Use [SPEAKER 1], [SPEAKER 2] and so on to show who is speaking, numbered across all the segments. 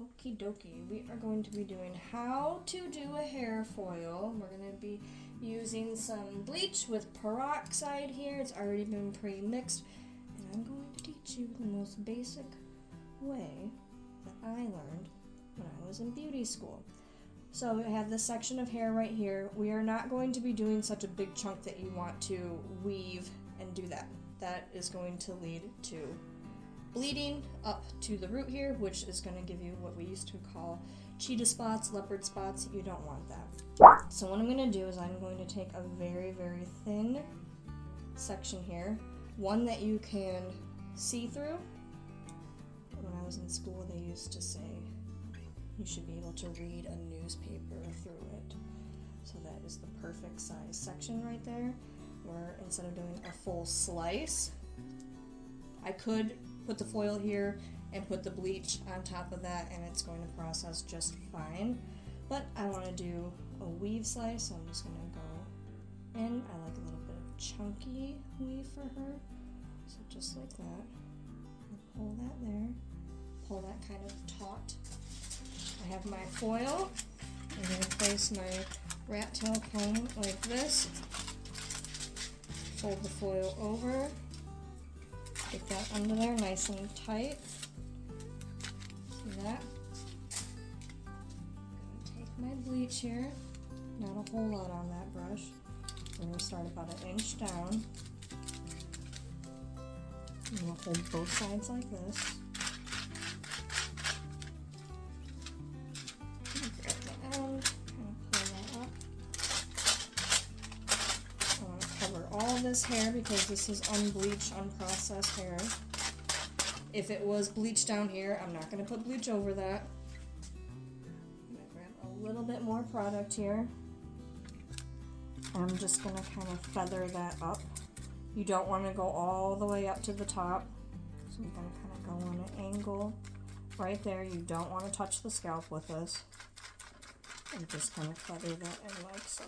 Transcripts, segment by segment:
[SPEAKER 1] Okie dokie, we are going to be doing how to do a hair foil. We're going to be using some bleach with peroxide here. It's already been pre-mixed. And I'm going to teach you the most basic way that I learned when I was in beauty school. So I have this section of hair right here. We are not going to be doing such a big chunk that you want to weave and do that. That is going to lead to bleeding up to the root here, which is going to give you what we used to call cheetah spots, leopard spots. You don't want that. So what I'm going to do is I'm going to take a very, very thin section here, one that you can see through. When I was in school, they used to say you should be able to read a newspaper through it. So that is the perfect size section right there, where instead of doing a full slice, I could put the foil here and put the bleach on top of that, and it's going to process just fine. But I want to do a weave slice, so I'm just going to go in. I like a little bit of chunky weave for her, so just like that. I'll pull that there, pull that kind of taut. I have my foil. I'm going to place my rat tail comb like this, fold the foil over, get that under there nice and tight. See that? I'm going to take my bleach here, not a whole lot on that brush. We're going to start about an inch down. I'm going to hold both sides like this. Grab the end, kind of pull that up. I want to cover all this hair because this is unbleached, unprocessed hair. If it was bleached down here, I'm not going to put bleach over that. I'm going to grab a little bit more product here. I'm just going to kind of feather that up. You don't want to go all the way up to the top. So you're going to kind of go on an angle right there. You don't want to touch the scalp with this. And just kind of feather that in like so.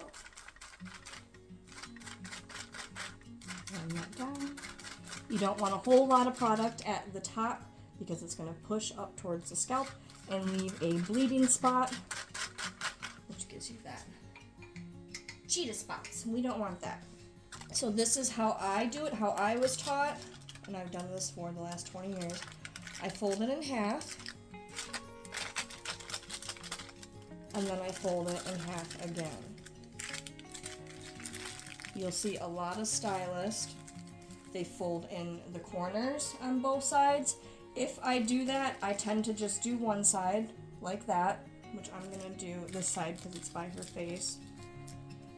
[SPEAKER 1] Run that down. You don't want a whole lot of product at the top because it's going to push up towards the scalp and leave a bleeding spot, which gives you that cheetah spots. We don't want that. So this is how I do it, how I was taught, and I've done this for the last 20 years. I fold it in half, and then I fold it in half again. You'll see a lot of stylists, they fold in the corners on both sides. If I do that, I tend to just do one side like that, which I'm going to do this side because it's by her face.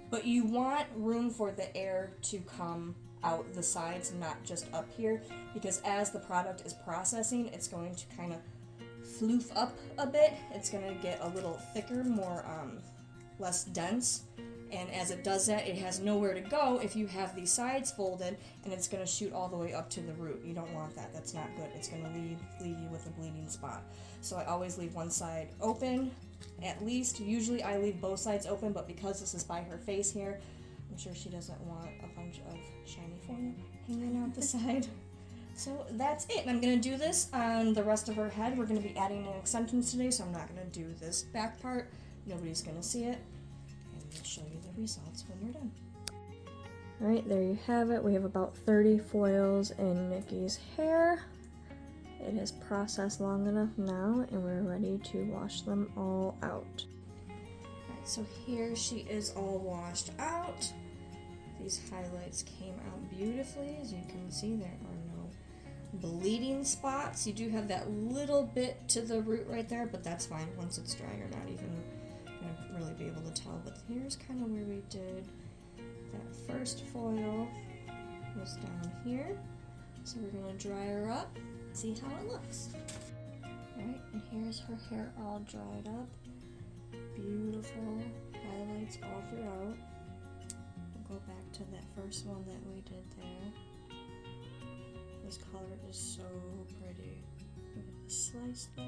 [SPEAKER 1] But you want room for the air to come out the sides, not just up here, because as the product is processing, it's going to kind of floof up a bit. It's going to get a little thicker, more less dense. And as it does that, it has nowhere to go if you have these sides folded, and it's going to shoot all the way up to the root. You don't want that. That's not good. It's going to leave you with a bleeding spot. So I always leave one side open, at least. Usually I leave both sides open, but because this is by her face here, I'm sure she doesn't want a bunch of shiny foil hanging out the side. So that's it. And I'm going to do this on the rest of her head. We're going to be adding an extension today, so I'm not going to do this back part. Nobody's going to see it. I'll show you the results when we're done. Alright, there you have it. We have about 30 foils in Nikki's hair. It has processed long enough now, and we're ready to wash them all out. Alright, so here she is all washed out. These highlights came out beautifully. As you can see, there are no bleeding spots. You do have that little bit to the root right there, but that's fine. Once it's dry, you're not even going to really be able to tell. But here's kind of where we did that first foil was down here. So we're going to dry her up, see how it looks. Alright, and here's her hair all dried up. Beautiful highlights all throughout. We'll go back to that first one that we did there. This color is so pretty. Look at the slice there.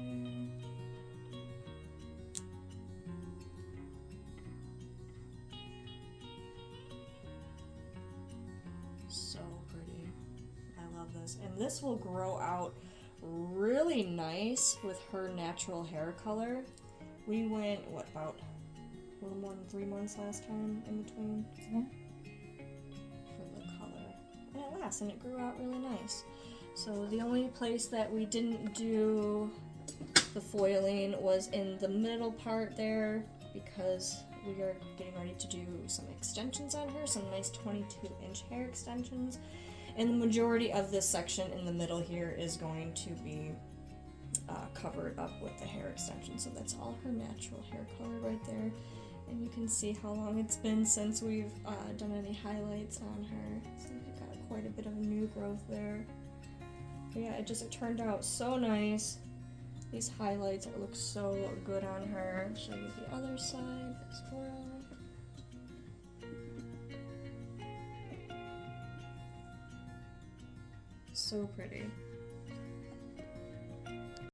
[SPEAKER 1] So pretty. I love this. And this will grow out really nice with her natural hair color. We went, what, about a little more than 3 months last time in between?
[SPEAKER 2] Yeah.
[SPEAKER 1] For the color. And it lasts, and it grew out really nice. So the only place that we didn't do the foiling was in the middle part there, because we are getting ready to do some extensions on her, some nice 22-inch hair extensions. And the majority of this section in the middle here is going to be covered up with the hair extension. So that's all her natural hair color right there. And you can see how long it's been since we've done any highlights on her. So we've got quite a bit of new growth there. But yeah, it turned out so nice. These highlights look so good on her. I'll show you the other side as well. So pretty.